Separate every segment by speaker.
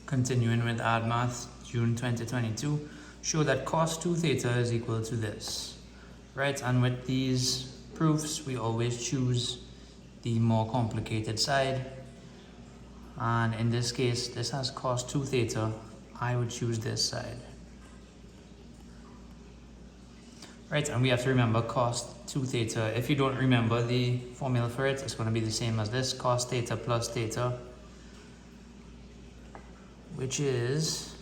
Speaker 1: continuing with AddMath, June 2022, show that cos 2 theta is equal to this, right? And with these proofs, we always choose the more complicated side. And in this case, this has cos 2 theta. I would choose this side. Right, and we have to remember cos 2 theta. If you don't remember the formula for it, it's going to be the same as this, cos theta plus theta, which is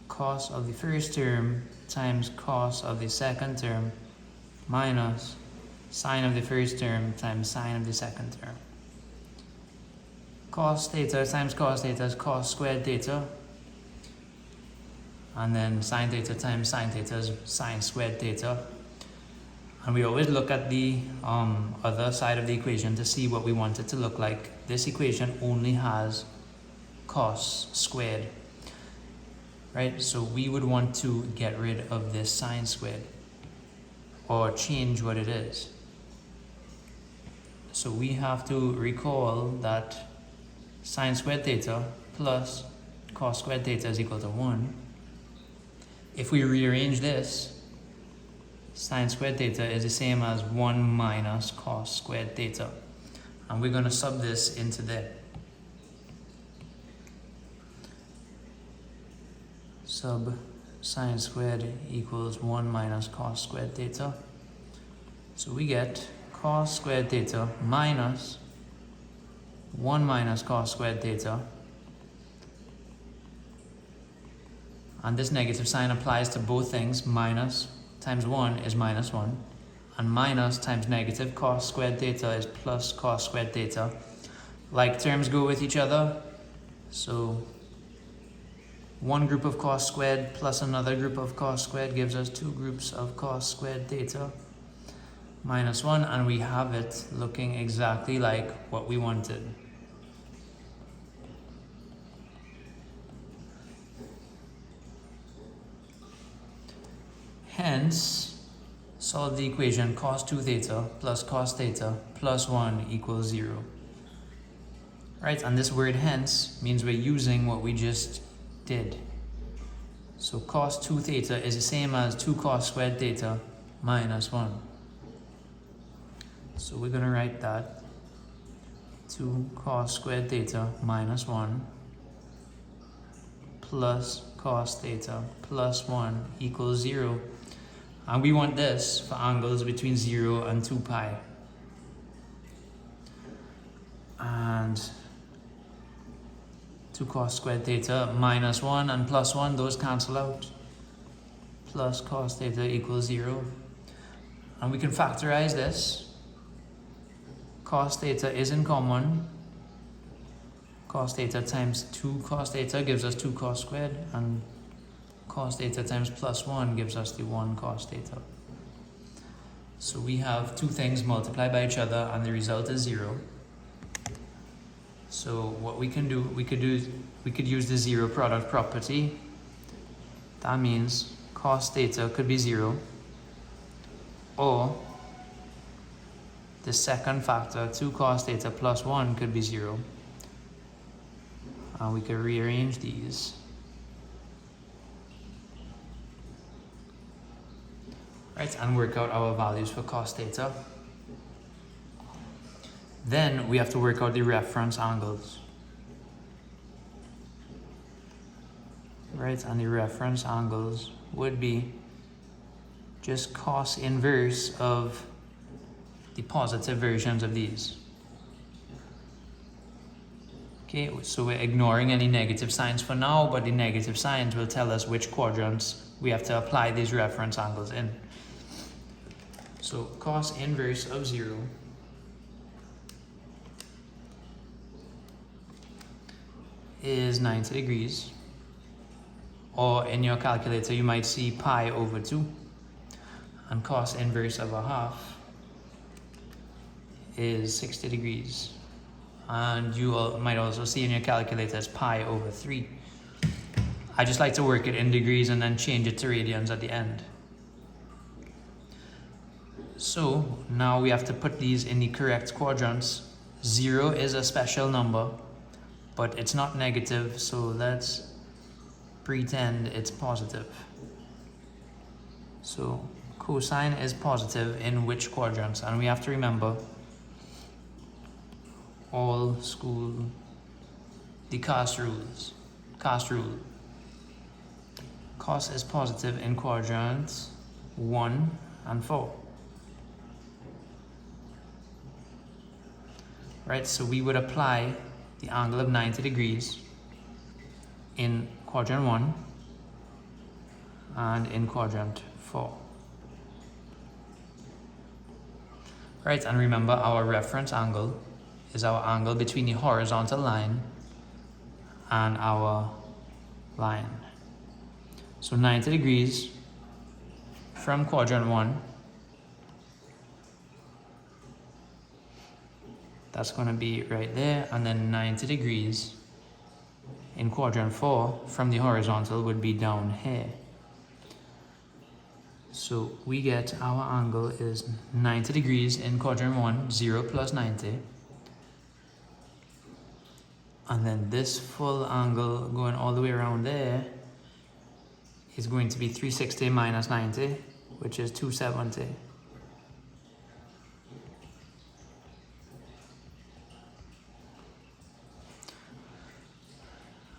Speaker 1: cos of the first term times cos of the second term minus sine of the first term times sine of the second term. Cos theta times cos theta is cos squared theta. And then sine theta times sine theta is sine squared theta. And we always look at the other side of the equation to see what we want it to look like. This equation only has cos squared, right? So we would want to get rid of this sine squared or change what it is. So we have to recall that sine squared theta plus cos squared theta is equal to 1. If we rearrange this, sine squared theta is the same as 1 minus cos squared theta. And we're going to sub this into there. Sub sine squared equals 1 minus cos squared theta. So we get cos squared theta minus 1 minus cos squared theta. And this negative sign applies to both things. Minus times 1 is minus 1. And minus times negative cos squared theta is plus cos squared theta. Like terms go with each other. So one group of cos squared plus another group of cos squared gives us two groups of cos squared theta minus 1. And we have it looking exactly like what we wanted. Hence, solve the equation cos 2 theta plus cos theta plus 1 equals 0. Right, and this word hence means we're using what we just did. So cos 2 theta is the same as 2 cos squared theta minus 1. So we're going to write that 2 cos squared theta minus 1 plus cos theta plus 1 equals 0. And we want this for angles between 0 and 2 pi. And 2 cos squared theta minus 1 and plus 1, those cancel out. Plus cos theta equals 0. And we can factorize this. Cos theta is in common. Cos theta times 2 cos theta gives us 2 cos squared, and cos theta times plus 1 gives us the 1 cos theta. So we have two things multiplied by each other and the result is 0. So what we can do, we could use the zero product property. That means cos theta could be 0, or the second factor, 2 cos theta plus 1, could be 0. And we can rearrange these. Right, and work out our values for cos theta. Then we have to work out the reference angles. Right, and the reference angles would be just cos inverse of the positive versions of these. Okay, so we're ignoring any negative signs for now, but the negative signs will tell us which quadrants we have to apply these reference angles in. So cos inverse of 0 is 90 degrees. Or in your calculator, you might see pi over 2. And cos inverse of a half is 60 degrees. And you might also see in your calculator as pi over 3. I just like to work it in degrees and then change it to radians at the end. So now we have to put these in the correct quadrants. 0 is a special number, but it's not negative, so let's pretend it's positive. So cosine is positive in which quadrants? And we have to remember all school, the CAST rule. Cos is positive in quadrants 1 and 4. Right, so we would apply the angle of 90 degrees in quadrant 1 and in quadrant 4. Right, and remember our reference angle is our angle between the horizontal line and our line. So 90 degrees from quadrant 1, that's going to be right there, and then 90 degrees in quadrant 4 from the horizontal would be down here. So we get our angle is 90 degrees in quadrant 1, 0 plus 90. And then this full angle going all the way around there is going to be 360 minus 90, which is 270.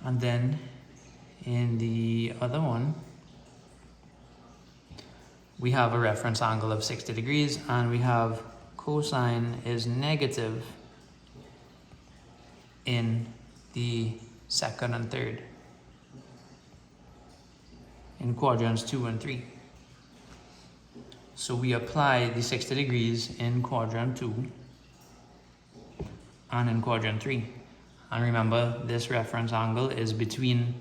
Speaker 1: And then in the other one, we have a reference angle of 60 degrees, and we have cosine is negative in the second and third, in quadrants 2 and 3. So we apply the 60 degrees in quadrant 2 and in quadrant 3. And remember, this reference angle is between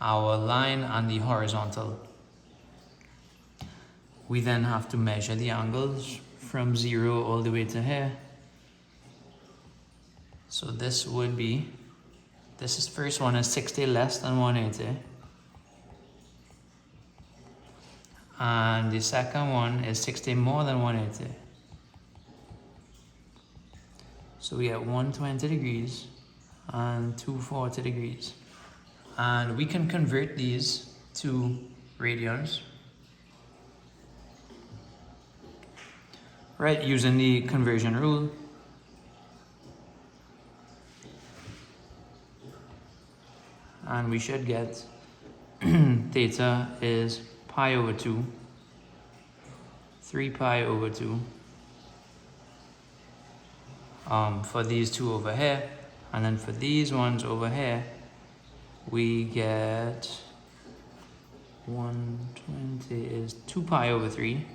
Speaker 1: our line and the horizontal. We then have to measure the angles from 0 all the way to here. So this would be, first one is 60 less than 180. And the second one is 60 more than 180. So we get 120 degrees and 240 degrees. And we can convert these to radians, right, using the conversion rule. And we should get theta is pi over 2, 3 pi over 2 for these two over here. And then for these ones over here, we get 120 is 2 pi over 3.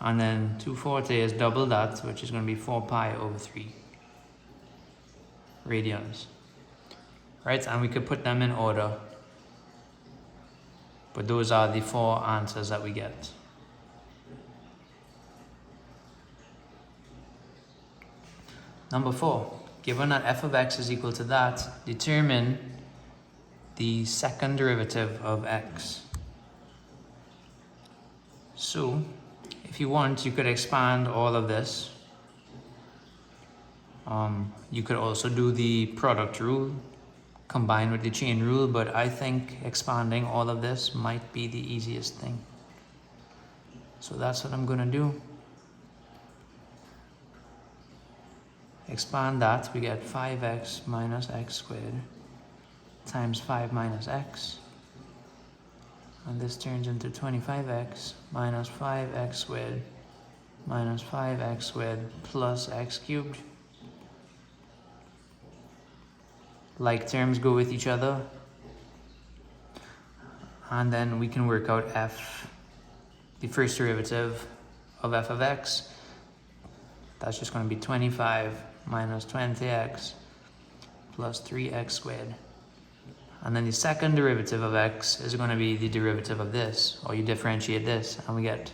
Speaker 1: And then 240 is double that, which is going to be 4 pi over 3 radians. Right, and we could put them in order. But those are the 4 answers that we get. Number 4, given that f of x is equal to that, determine the second derivative of x. So, if you want, you could expand all of this. You could also do the product rule combined with the chain rule, but I think expanding all of this might be the easiest thing. So that's what I'm going to do. Expand that, we get 5x minus x squared times 5 minus x. And this turns into 25x minus 5x squared minus 5x squared plus x cubed. Like terms go with each other. And then we can work out f, the first derivative of f of x. That's just going to be 25 minus 20x plus 3x squared. And then the second derivative of x is going to be the derivative of this, or you differentiate this, and we get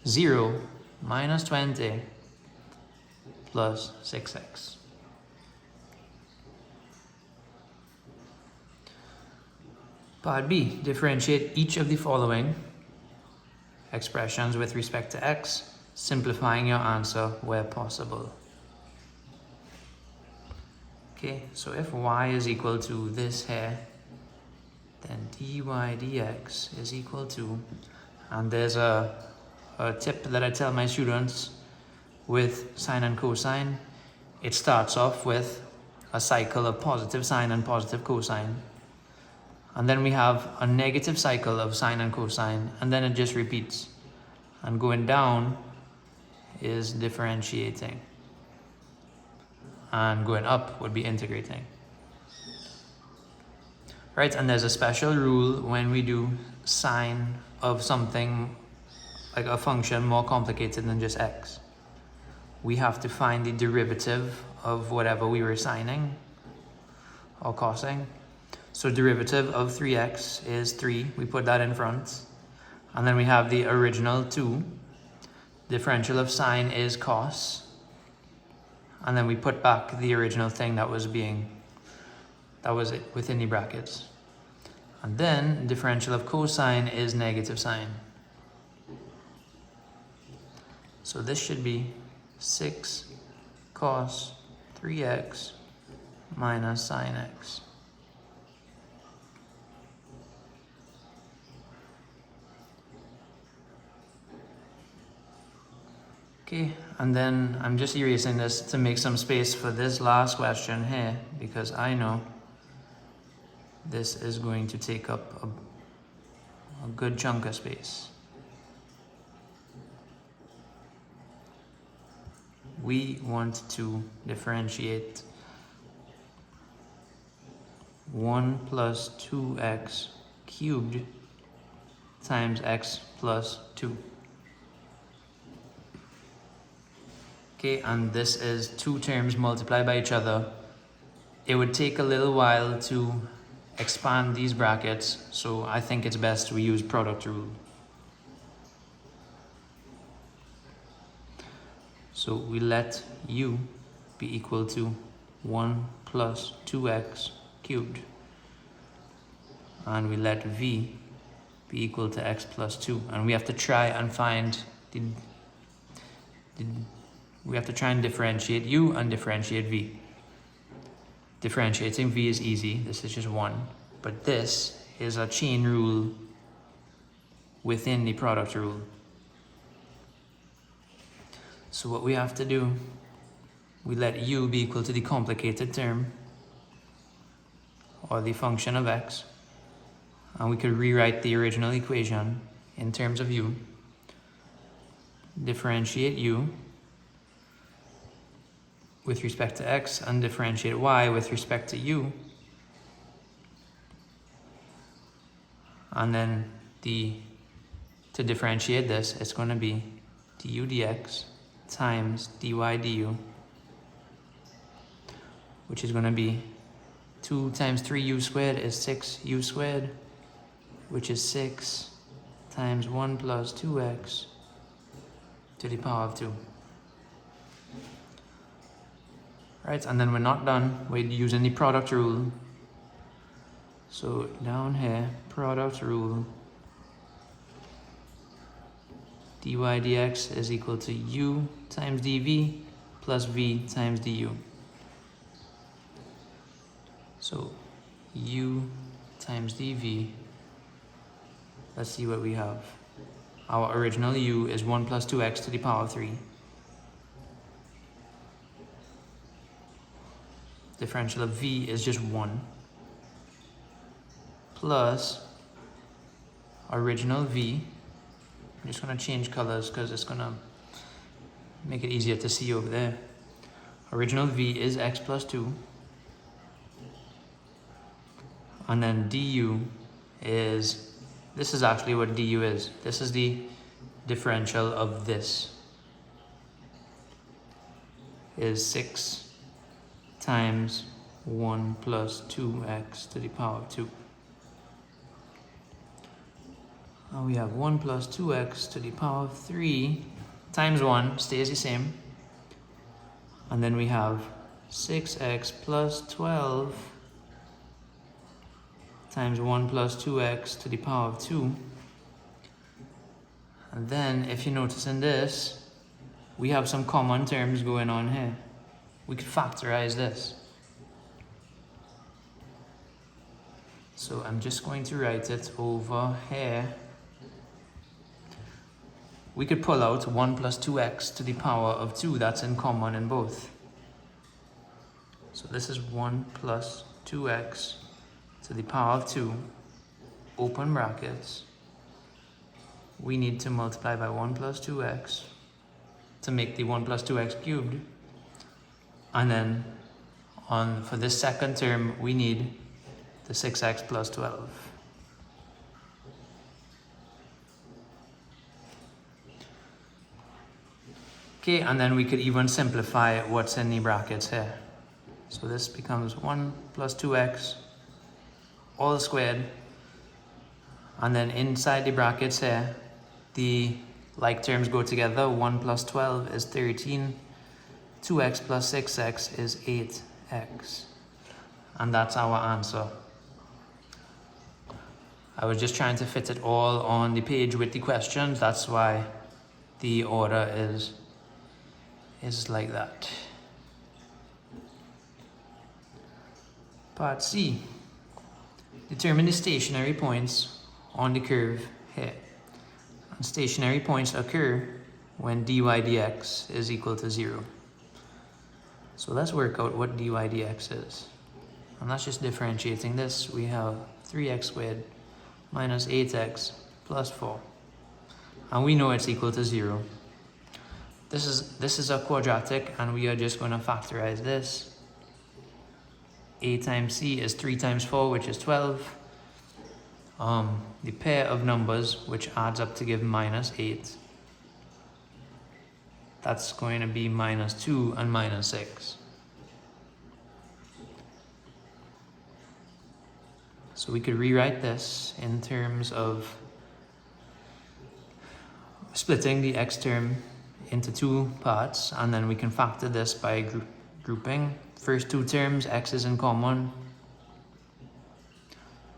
Speaker 1: 0 minus 20 plus 6x. Part B, differentiate each of the following expressions with respect to x. simplifying your answer where possible. Okay, so if y is equal to this here, then dy dx is equal to, and there's a tip that I tell my students with sine and cosine. It starts off with a cycle of positive sine and positive cosine, and then we have a negative cycle of sine and cosine, and then it just repeats, and going down is differentiating, and going up would be integrating. Right, and there's a special rule when we do sine of something like a function more complicated than just x. We have to find the derivative of whatever we were sining or cosing. So derivative of 3x is 3, we put that in front. And then we have the original 2. Differential of sine is cos. And then we put back the original thing that was it within the brackets. And then differential of cosine is negative sine. So this should be 6 cos 3x minus sine x. Okay, and then I'm just erasing this to make some space for this last question here, because I know this is going to take up a good chunk of space. We want to differentiate 1 plus 2x cubed times x plus 2. Okay, and this is two terms multiplied by each other. It would take a little while to expand these brackets, so I think it's best we use product rule. So we let u be equal to 1 plus 2x cubed, and we let v be equal to x plus 2, and we have to try and find we have to try and differentiate u and differentiate v. Differentiating v is easy, this is just 1, but this is a chain rule within the product rule. So what we have to do, we let u be equal to the complicated term, or the function of x, and we could rewrite the original equation in terms of u. Differentiate u with respect to x, and differentiate y with respect to u. And then to differentiate this, it's going to be du dx times dy du, which is going to be 2 times 3u squared is 6u squared, which is 6 times 1 plus 2x to the power of 2. Right, and then we're not done. We're using the product rule. So down here, product rule, dy dx is equal to u times dv plus v times du. So u times dv, let's see what we have. Our original u is 1 plus 2x to the power of 3. Differential of v is just 1. Plus original v. I'm just going to change colors because it's going to make it easier to see over there. Original v is x plus 2. And then du is, this is actually what du is. This is the differential of this. Is 6 times 1 plus 2x to the power of 2. And we have 1 plus 2x to the power of 3 times 1 stays the same. And then we have 6x plus 12 times 1 plus 2x to the power of 2. And then if you notice in this, we have some common terms going on here. We could factorize this. So I'm just going to write it over here. We could pull out 1 plus 2x to the power of 2. That's in common in both. So this is 1 plus 2x to the power of 2, open brackets. We need to multiply by 1 plus 2x to make the 1 plus 2x cubed. And then for this second term, we need the 6x plus 12. Okay, and then we could even simplify what's in the brackets here. So this becomes 1 plus 2x all squared. And then inside the brackets here, the like terms go together. 1 plus 12 is 13. 2x plus 6x is 8x. And that's our answer. I was just trying to fit it all on the page with the questions. That's why the order is like that. Part C. Determine the stationary points on the curve here. And stationary points occur when dy dx is equal to 0. So let's work out what dy dx is. And that's just differentiating this. We have 3x squared minus 8x plus 4. And we know it's equal to 0. This is a quadratic, and we are just going to factorize this. A times c is 3 times 4, which is 12. The pair of numbers, which adds up to give minus 8. That's going to be minus 2 and minus 6. So we could rewrite this in terms of splitting the x term into 2 parts, and then we can factor this by grouping. First 2 terms, x is in common.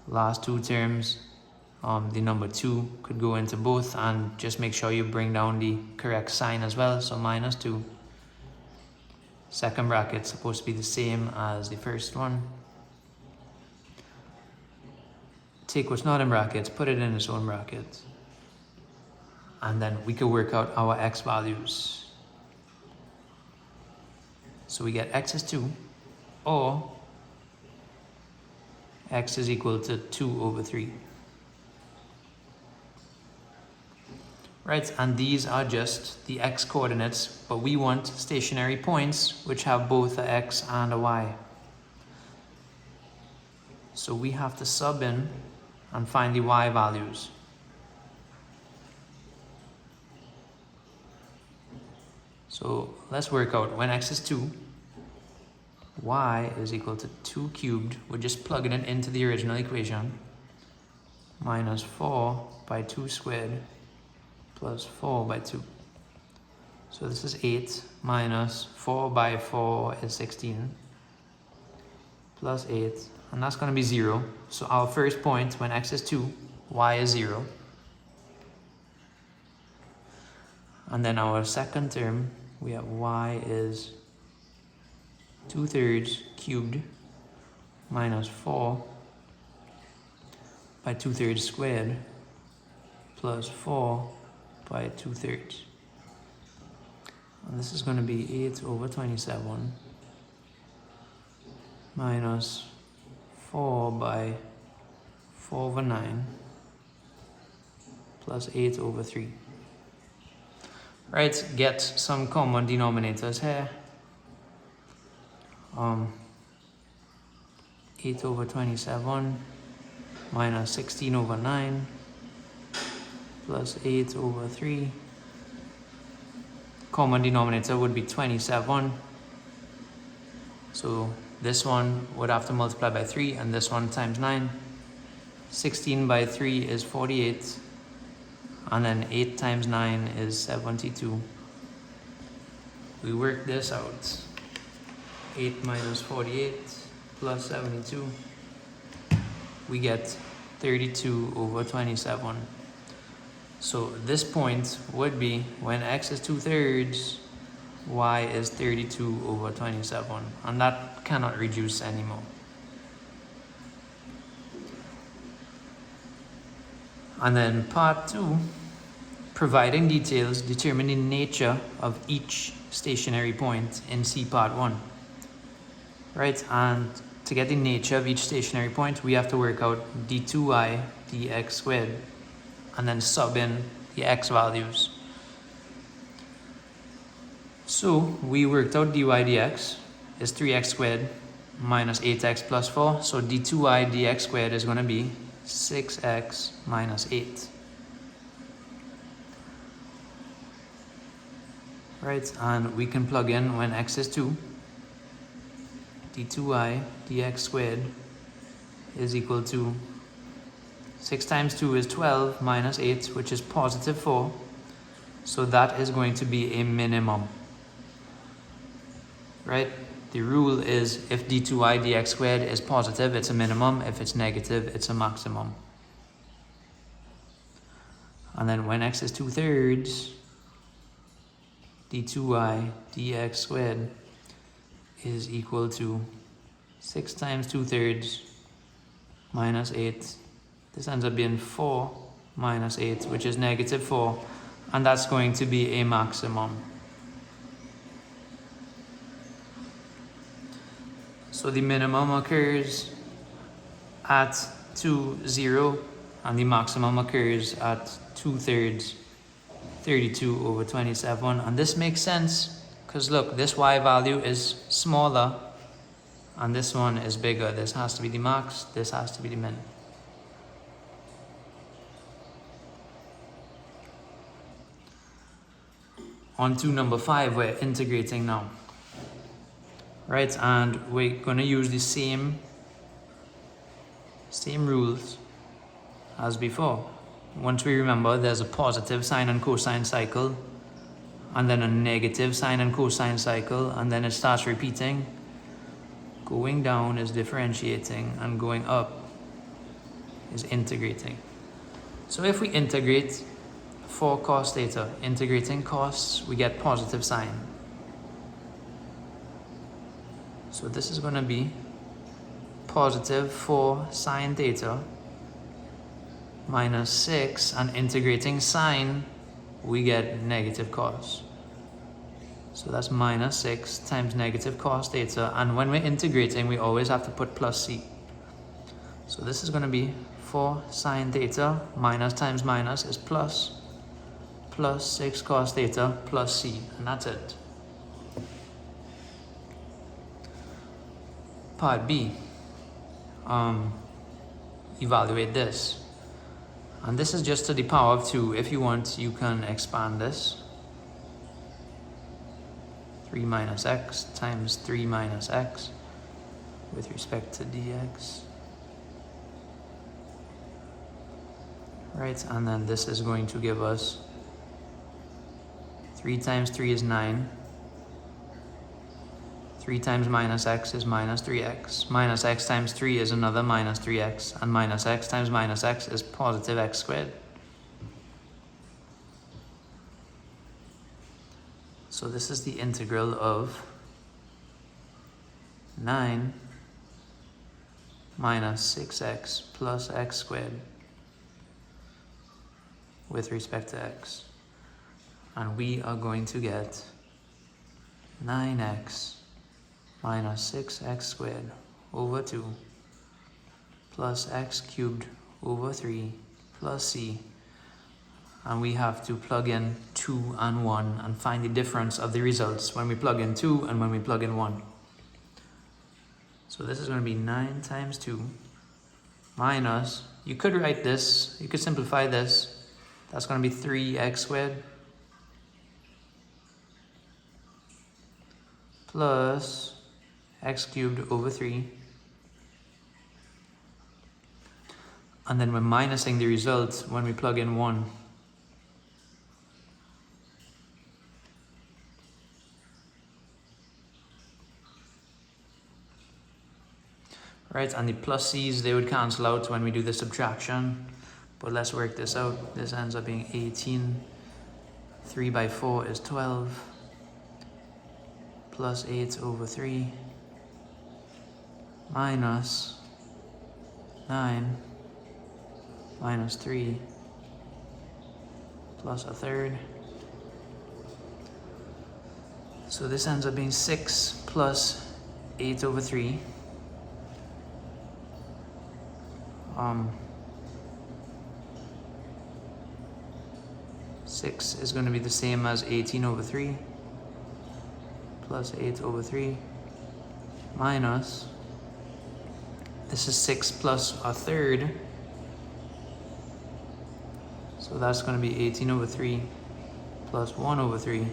Speaker 1: Last 2 terms, the number 2 could go into both, and just make sure you bring down the correct sign as well. So minus 2. Second bracket is supposed to be the same as the first one. Take what's not in brackets, put it in its own brackets. And then we could work out our x values. So we get x is 2, or x is equal to 2 over 3. Right, and these are just the x coordinates, but we want stationary points which have both a x and a y. So we have to sub in and find the y values. So let's work out when x is 2, y is equal to 2 cubed. We're just plugging it into the original equation. Minus 4 by 2 squared plus 4 by 2. So this is 8 minus 4 by 4 is 16 plus 8, and that's going to be 0. So our first point when x is 2, y is 0. And then our second term, we have y is 2/3 cubed minus 4 by 2/3 squared plus 4 by 2/3. And this is going to be 8 over 27 minus 4 by 4 over 9 plus 8 over 3. Right, get some common denominators here. 8 over 27 minus 16 over 9 plus 8 over 3. Common denominator would be 27. So this one would have to multiply by 3, and this one times 9. 16 by 3 is 48. And then 8 times 9 is 72. We work this out. 8 minus 48 plus 72. We get 32 over 27. So this point would be when x is 2/3, y is 32 over 27, and that cannot reduce anymore. And then part 2, providing details, determine the nature of each stationary point in C part 1. Right, and to get the nature of each stationary point, we have to work out d2y dx squared, and then sub in the x values. So we worked out dy dx is 3x squared minus 8x plus 4. So d2y dx squared is going to be 6x minus 8. Right, and we can plug in when x is 2. d2y dx squared is equal to 6 times 2 is 12 minus 8, which is positive 4. So that is going to be a minimum. Right? The rule is if d2y dx squared is positive, it's a minimum. If it's negative, it's a maximum. And then when x is 2/3, d2y dx squared is equal to 6 times 2/3 minus 8. This ends up being 4 minus 8, which is negative 4. And that's going to be a maximum. So the minimum occurs at 2, 0, and the maximum occurs at 2/3, 32 over 27. And this makes sense because look, this y value is smaller and this one is bigger. This has to be the max, this has to be the min. On to number 5, we're integrating now. Right, and we're going to use the same rules as before. Once we remember, there's a positive sine and cosine cycle, and then a negative sine and cosine cycle, and then it starts repeating. Going down is differentiating, and going up is integrating. So if we integrate for cos theta, integrating cos, we get positive sine. So this is going to be positive 4 sine theta minus 6, and integrating sine, we get negative cos. So that's minus 6 times negative cos theta, and when we're integrating, we always have to put plus c. So this is going to be 4 sine theta minus times minus is plus 6 cos theta plus c, and that's it. Part B, evaluate this. And this is just to the power of 2. If you want, you can expand this. 3 minus x times 3 minus x with respect to dx. Right, and then this is going to give us 3 times 3 is 9. 3 times minus x is minus 3x. Minus x times 3 is another minus 3x. And minus x times minus x is positive x squared. So this is the integral of 9 minus 6x plus x squared with respect to x. And we are going to get 9x minus 6x squared over 2 plus x cubed over 3 plus c. And we have to plug in 2 and 1 and find the difference of the results when we plug in 2 and when we plug in 1. So this is going to be 9 times 2 minus, you could write this, you could simplify this. That's going to be 3x squared plus x cubed over 3. And then we're minusing the result when we plug in 1. Right, and the plus c's, they would cancel out when we do the subtraction. But let's work this out. This ends up being 18. 3 by 4 is 12. plus 8 over 3 minus 9 minus 3 plus a third. So this ends up being 6 plus 8 over 3. 6 is going to be the same as 18 over 3 plus 8 over 3 minus, this is 6 plus a third, so that's going to be 18 over 3 plus 1 over 3.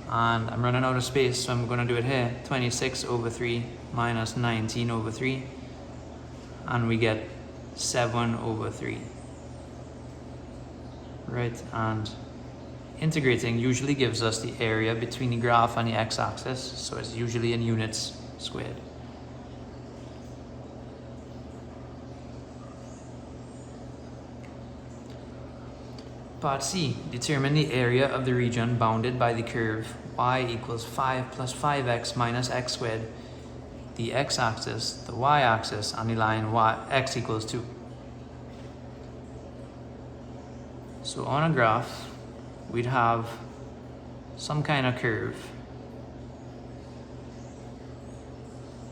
Speaker 1: And I'm running out of space, so I'm going to do it here. 26 over 3 minus 19 over 3. And we get 7 over 3. Right, and integrating usually gives us the area between the graph and the x-axis, so it's usually in units squared. Part C, determine the area of the region bounded by the curve y equals 5 plus 5x minus x squared, the x-axis, the y-axis, and the line x equals 2. So on a graph, we'd have some kind of curve,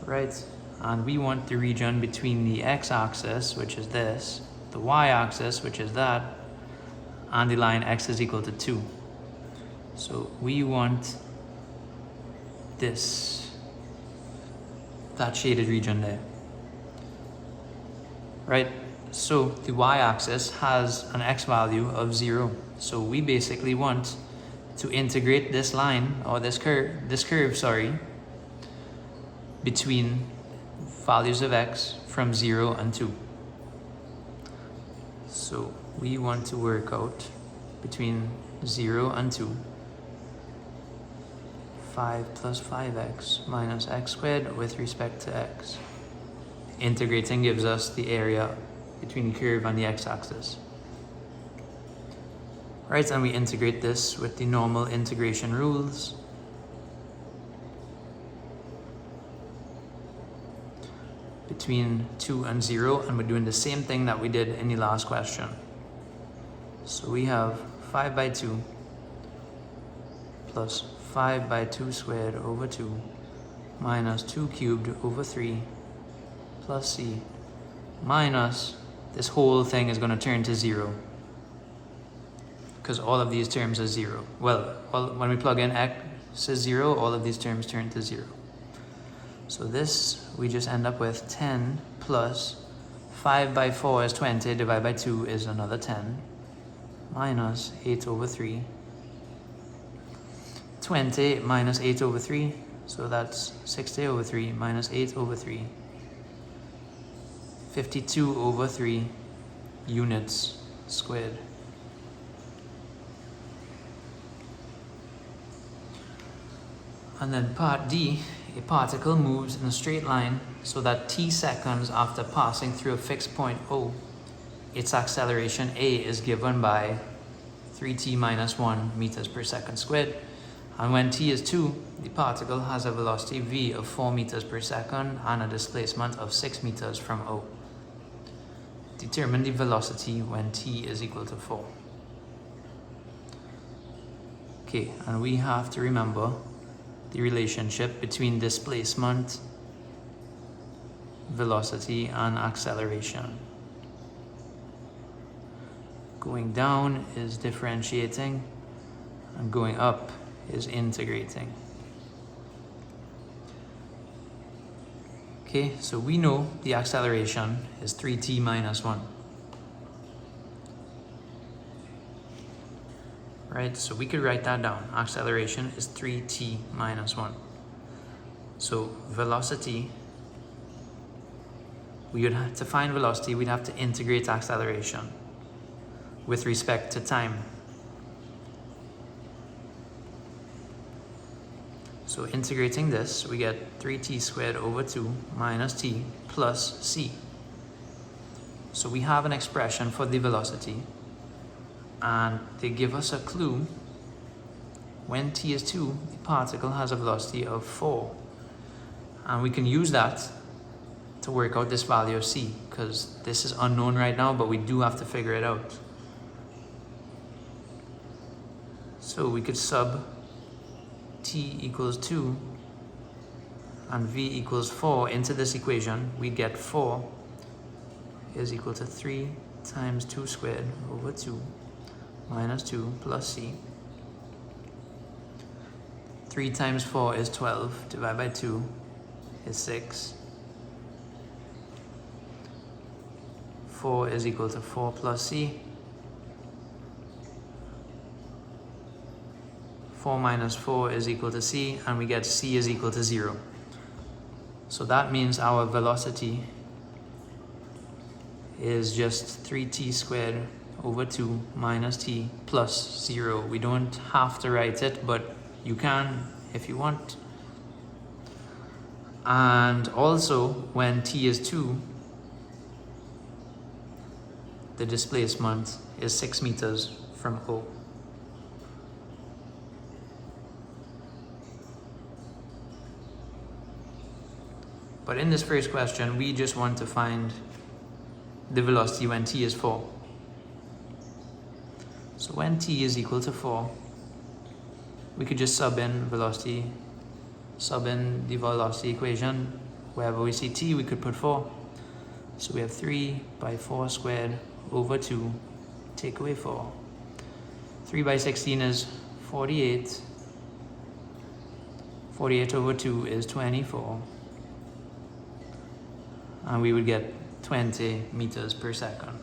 Speaker 1: right? And we want the region between the x-axis, which is this, the y-axis, which is that, and the line x is equal to 2. So we want this, that shaded region there, right? So the y-axis has an x value of 0. So we basically want to integrate this line, or this curve, between values of x from 0 and 2. So we want to work out between 0 and 2, 5 plus 5x minus x squared with respect to x. Integrating gives us the area between the curve and the x-axis. Right, and we integrate this with the normal integration rules. Between 2 and 0, and we're doing the same thing that we did in the last question. So we have 5 by 2 plus 5 by 2 squared over 2 minus 2 cubed over 3 plus c minus, this whole thing is going to turn to 0 because all of these terms are 0. Well, when we plug in x is 0, all of these terms turn to 0. So this, we just end up with 10 plus 5 by 4 is 20, divided by 2 is another 10, minus 8 over 3. 20 minus 8 over 3, so that's 60 over 3 minus 8 over 3. 52 over 3 units squared. And then part D, a particle moves in a straight line so that t seconds after passing through a fixed point O, its acceleration a is given by 3t minus 1 meters per second squared. And when t is 2, the particle has a velocity v of 4 meters per second and a displacement of 6 meters from O. Determine the velocity when t is equal to 4. Okay, and we have to remember the relationship between displacement, velocity, and acceleration. Going down is differentiating, and going up is integrating. Okay, so we know the acceleration is 3t minus 1. Right, so we could write that down. Acceleration is 3t minus 1. So velocity, we would have to find velocity, we'd have to integrate acceleration with respect to time. So integrating this, we get 3t squared over 2 minus t plus c. So we have an expression for the velocity, and they give us a clue when t is 2, the particle has a velocity of 4. And we can use that to work out this value of c, because this is unknown right now, but we do have to figure it out. So we could sub t equals 2 and v equals 4 into this equation. We get 4 is equal to 3 times 2 squared over 2 minus 2 plus c. 3 times 4 is 12, divided by 2 is 6. 4 is equal to 4 plus c. 4 minus 4 is equal to c, and we get c is equal to 0. So that means our velocity is just 3t squared over 2 minus t plus 0. We don't have to write it, but you can if you want. And also, when t is 2, the displacement is 6 meters from O. But in this first question, we just want to find the velocity when t is 4. So when t is equal to 4, we could just sub in the velocity equation. Wherever we see t, we could put 4. So we have 3 by 4 squared over 2, take away 4. 3 by 16 is 48. 48 over 2 is 24. And we would get 20 meters per second.